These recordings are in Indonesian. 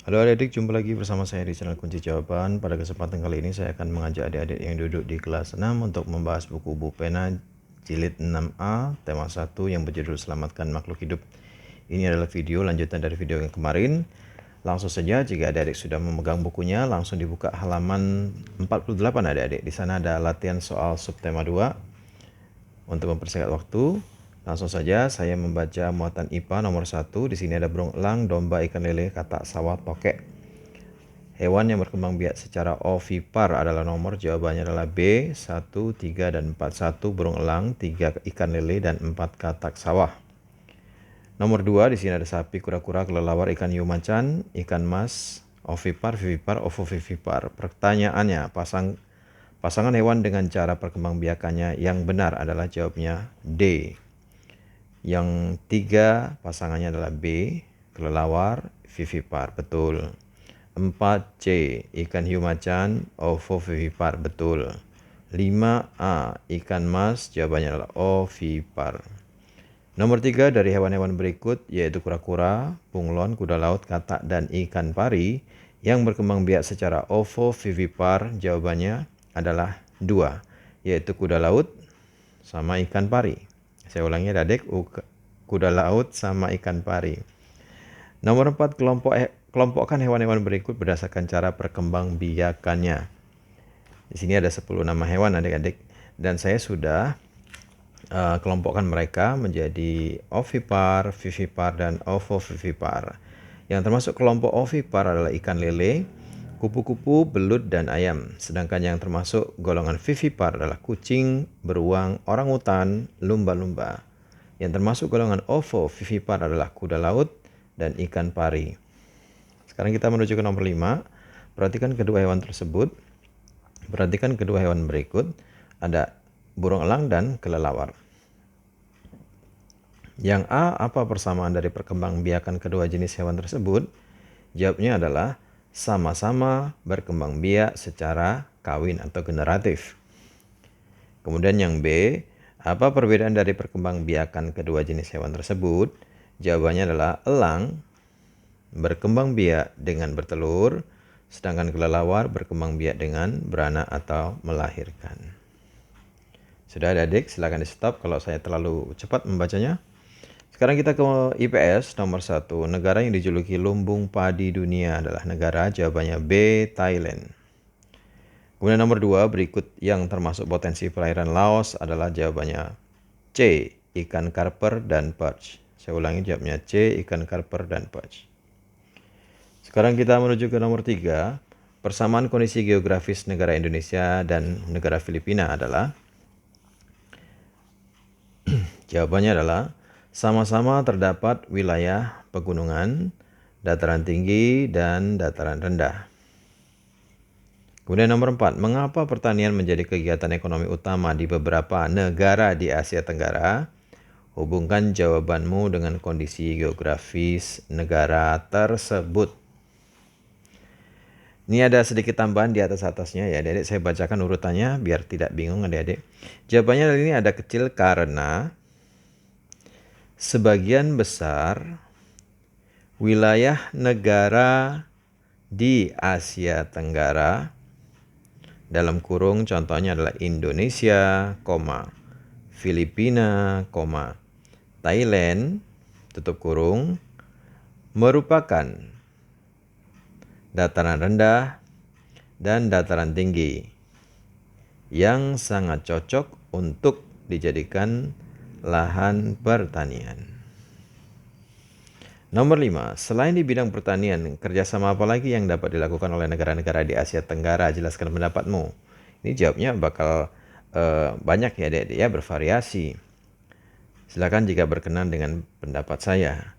Halo adik-adik, jumpa lagi bersama saya di channel Kunci Jawaban. Pada kesempatan kali ini saya akan mengajak adik-adik yang duduk di kelas 6 untuk membahas buku Pena Jilid 6A, tema 1 yang berjudul Selamatkan Makhluk Hidup. Ini adalah video lanjutan dari video yang kemarin. Langsung saja, jika adik-adik sudah memegang bukunya, langsung dibuka halaman 48 adik-adik. Di sana ada latihan soal subtema 2. Untuk mempersingkat waktu, langsung saja saya membaca muatan IPA nomor 1. Di sini ada burung elang, domba, ikan lele, katak, sawah, tokek. Hewan yang berkembang biak secara ovipar adalah nomor, jawabannya adalah B, 1, 3, dan 4. 1 burung elang, 3 ikan lele, dan 4 katak sawah. Nomor 2, di sini ada sapi, kura-kura, kelelawar, ikan hiu macan, ikan mas, ovipar, vivipar, ovovivipar. Pertanyaannya, pasangan hewan dengan cara perkembangbiakannya yang benar adalah jawabnya D. Yang 3 pasangannya adalah B, kelelawar, vivipar, betul. 4C, ikan hiu macan, ovovivipar, betul. 5A, ikan mas, jawabannya adalah ovipar. Nomor 3 dari hewan-hewan berikut yaitu kura-kura, bunglon, kuda laut, katak, dan ikan pari yang berkembang biak secara ovovivipar, jawabannya adalah 2, yaitu kuda laut sama ikan pari. Saya ulangi adik, kuda laut sama ikan pari. Nomor 4, kelompokkan hewan-hewan berikut berdasarkan cara perkembangbiakannya. Di sini ada 10 nama hewan adik-adik, dan saya sudah kelompokkan mereka menjadi ovipar, vivipar, dan ovovivipar. Yang termasuk kelompok ovipar adalah ikan lele, kupu-kupu, belut, dan ayam. Sedangkan yang termasuk golongan vivipar adalah kucing, beruang, orangutan, lumba-lumba. Yang termasuk golongan ovovivipar adalah kuda laut dan ikan pari. Sekarang kita menuju ke nomor 5. Perhatikan kedua hewan tersebut. Perhatikan kedua hewan berikut. Ada burung elang dan kelelawar. Yang A, apa persamaan dari perkembangbiakan kedua jenis hewan tersebut? Jawabnya adalah sama-sama berkembang biak secara kawin atau generatif. Kemudian yang B, apa perbedaan dari perkembangbiakan kedua jenis hewan tersebut? Jawabannya adalah elang berkembang biak dengan bertelur, sedangkan kelelawar berkembang biak dengan beranak atau melahirkan. Sudah adik, silakan di stop kalau saya terlalu cepat membacanya. Sekarang kita ke IPS nomor 1. Negara yang dijuluki lumbung padi dunia adalah negara, jawabannya B, Thailand. Kemudian nomor 2, berikut yang termasuk potensi perairan Laos adalah jawabannya C, ikan karper dan perch. Saya ulangi, jawabnya C, ikan karper dan perch. Sekarang kita menuju ke nomor 3. Persamaan kondisi geografis negara Indonesia dan negara Filipina adalah jawabannya adalah sama-sama terdapat wilayah pegunungan, dataran tinggi, dan dataran rendah. Kemudian nomor 4, mengapa pertanian menjadi kegiatan ekonomi utama di beberapa negara di Asia Tenggara? Hubungkan jawabanmu dengan kondisi geografis negara tersebut. Ini ada sedikit tambahan di atas-atasnya ya adik-adik, saya bacakan urutannya biar tidak bingung adik-adik. Jawabannya dari ini ada kecil karena sebagian besar wilayah negara di Asia Tenggara dalam kurung contohnya adalah Indonesia, Filipina, Thailand, tutup kurung, merupakan dataran rendah dan dataran tinggi yang sangat cocok untuk dijadikan lahan pertanian. Nomor 5, selain di bidang pertanian, kerjasama apa lagi yang dapat dilakukan oleh negara-negara di Asia Tenggara? Jelaskan pendapatmu. Ini jawabnya bakal banyak ya adik-adik ya, bervariasi. Silakan jika berkenan dengan pendapat saya.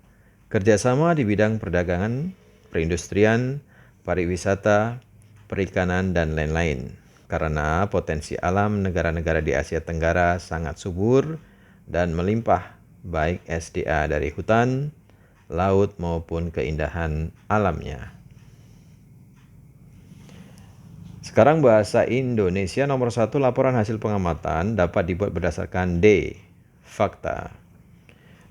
Kerjasama di bidang perdagangan, perindustrian, pariwisata, perikanan, dan lain-lain. Karena potensi alam negara-negara di Asia Tenggara sangat subur dan melimpah, baik SDA dari hutan, laut, maupun keindahan alamnya. Sekarang bahasa Indonesia nomor 1, laporan hasil pengamatan dapat dibuat berdasarkan D, fakta.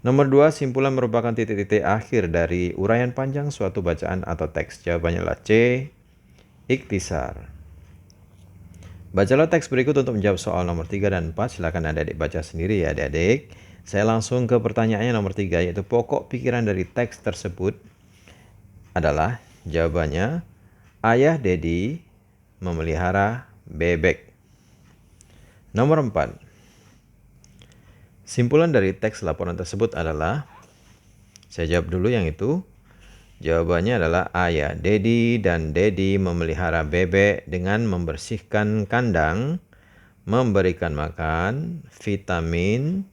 Nomor 2, simpulan merupakan titik-titik akhir dari uraian panjang suatu bacaan atau teks. Jawabannya adalah C, ikhtisar. Bacalah teks berikut untuk menjawab soal nomor 3 dan 4. Silakan adik-adik baca sendiri ya adik-adik. Saya langsung ke pertanyaannya nomor 3, yaitu pokok pikiran dari teks tersebut adalah jawabannya ayah Dedi memelihara bebek. Nomor 4. Simpulan dari teks laporan tersebut adalah, saya jawab dulu yang itu. Jawabannya adalah ayah Dedi dan Dedi memelihara bebek dengan membersihkan kandang, memberikan makan, vitamin,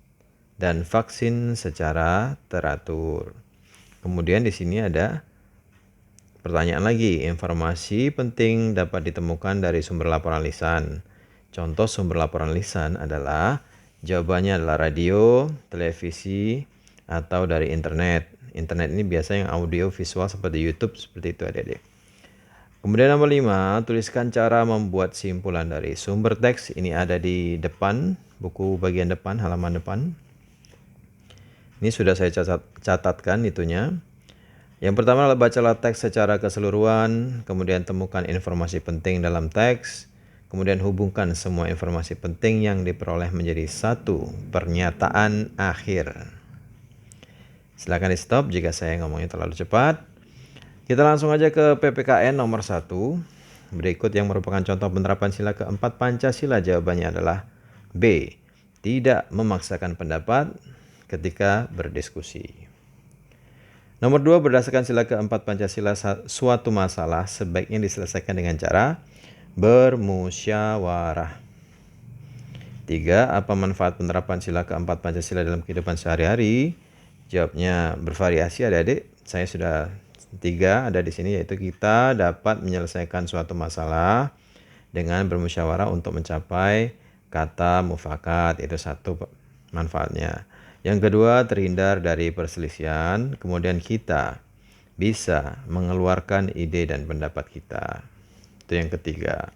dan vaksin secara teratur. Kemudian di sini ada pertanyaan lagi, informasi penting dapat ditemukan dari sumber laporan lisan. Contoh sumber laporan lisan adalah, jawabannya adalah radio, televisi, atau dari internet. Internet ini biasanya yang audio visual seperti YouTube, seperti itu adik-adik. Kemudian nomor 5, tuliskan cara membuat simpulan dari sumber teks. Ini ada di depan, buku bagian depan, halaman depan. Ini sudah saya catatkan itunya. Yang pertama adalah bacalah teks secara keseluruhan, kemudian temukan informasi penting dalam teks, kemudian hubungkan semua informasi penting yang diperoleh menjadi satu pernyataan akhir. Silakan di stop jika saya ngomongnya terlalu cepat. Kita langsung aja ke PPKN nomor 1. Berikut yang merupakan contoh penerapan sila keempat Pancasila. Jawabannya adalah B, tidak memaksakan pendapat ketika berdiskusi. Nomor 2, berdasarkan sila keempat Pancasila, suatu masalah sebaiknya diselesaikan dengan cara bermusyawarah. 3, apa manfaat penerapan sila keempat Pancasila dalam kehidupan sehari-hari? Jawabnya bervariasi adik-adik. Saya sudah 3 ada di sini, yaitu kita dapat menyelesaikan suatu masalah dengan bermusyawarah untuk mencapai kata mufakat. Itu satu manfaatnya. Yang kedua, terhindar dari perselisihan. Kemudian kita bisa mengeluarkan ide dan pendapat kita. Itu yang ketiga.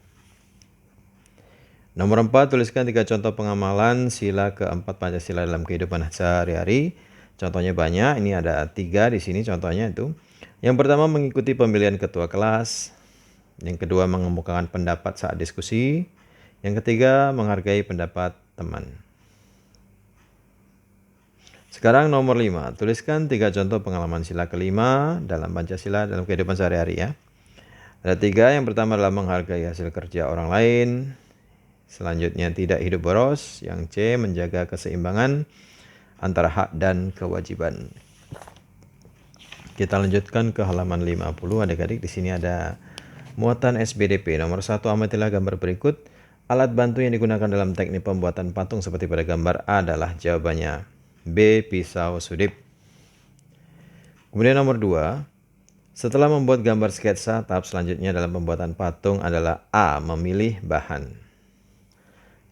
Nomor 4, tuliskan 3 contoh pengamalan sila keempat Pancasila dalam kehidupan sehari-hari. Contohnya banyak, ini ada 3 di sini contohnya itu. Yang pertama, mengikuti pemilihan ketua kelas. Yang kedua, mengemukakan pendapat saat diskusi. Yang ketiga, menghargai pendapat teman. Sekarang nomor 5, tuliskan 3 contoh pengalaman sila kelima dalam Pancasila dalam kehidupan sehari-hari ya. Ada 3, yang pertama adalah menghargai hasil kerja orang lain. Selanjutnya, tidak hidup boros. Yang C, menjaga keseimbangan antara hak dan kewajiban. Kita lanjutkan ke halaman 50 adik-adik. Di sini ada muatan SBDP. Nomor 1, amatilah gambar berikut. Alat bantu yang digunakan dalam teknik pembuatan patung seperti pada gambar adalah, jawabannya B, pisau sudip. Kemudian nomor 2, setelah membuat gambar sketsa, tahap selanjutnya dalam pembuatan patung adalah A, memilih bahan.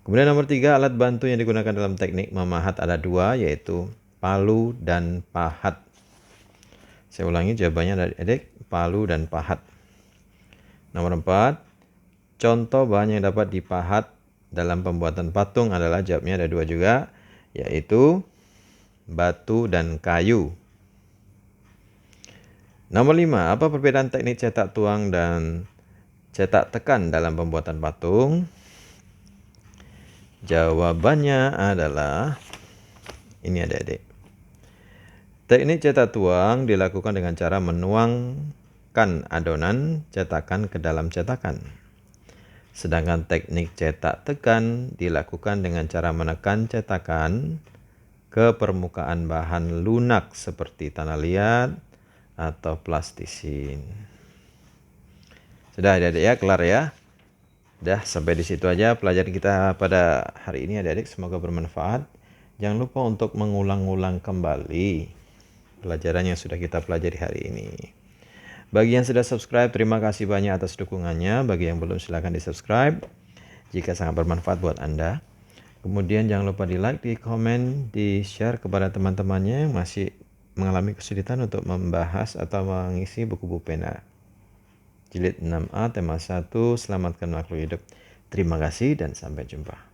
Kemudian nomor 3, alat bantu yang digunakan dalam teknik memahat ada 2, yaitu palu dan pahat. Saya ulangi jawabannya dari adik, palu dan pahat. Nomor 4, contoh bahan yang dapat dipahat dalam pembuatan patung adalah, jawabnya ada 2 juga, yaitu batu dan kayu. Nomor 5, apa perbedaan teknik cetak tuang dan cetak tekan dalam pembuatan patung? Jawabannya adalah ini adik-adik. Teknik cetak tuang dilakukan dengan cara menuangkan adonan cetakan ke dalam cetakan. Sedangkan teknik cetak tekan dilakukan dengan cara menekan cetakan ke permukaan bahan lunak seperti tanah liat atau plastisin. Sudah adik-adik ya, kelar ya. Udah sampai di situ aja pelajaran kita pada hari ini adik-adik, semoga bermanfaat. Jangan lupa untuk mengulang-ulang kembali pelajaran yang sudah kita pelajari hari ini. Bagi yang sudah subscribe, terima kasih banyak atas dukungannya. Bagi yang belum, silahkan di subscribe jika sangat bermanfaat buat Anda. Kemudian jangan lupa di like, di komen, di share kepada teman-temannya yang masih mengalami kesulitan untuk membahas atau mengisi buku pena Jilid 6A tema 1, Selamatkan Makhluk Hidup. Terima kasih dan sampai jumpa.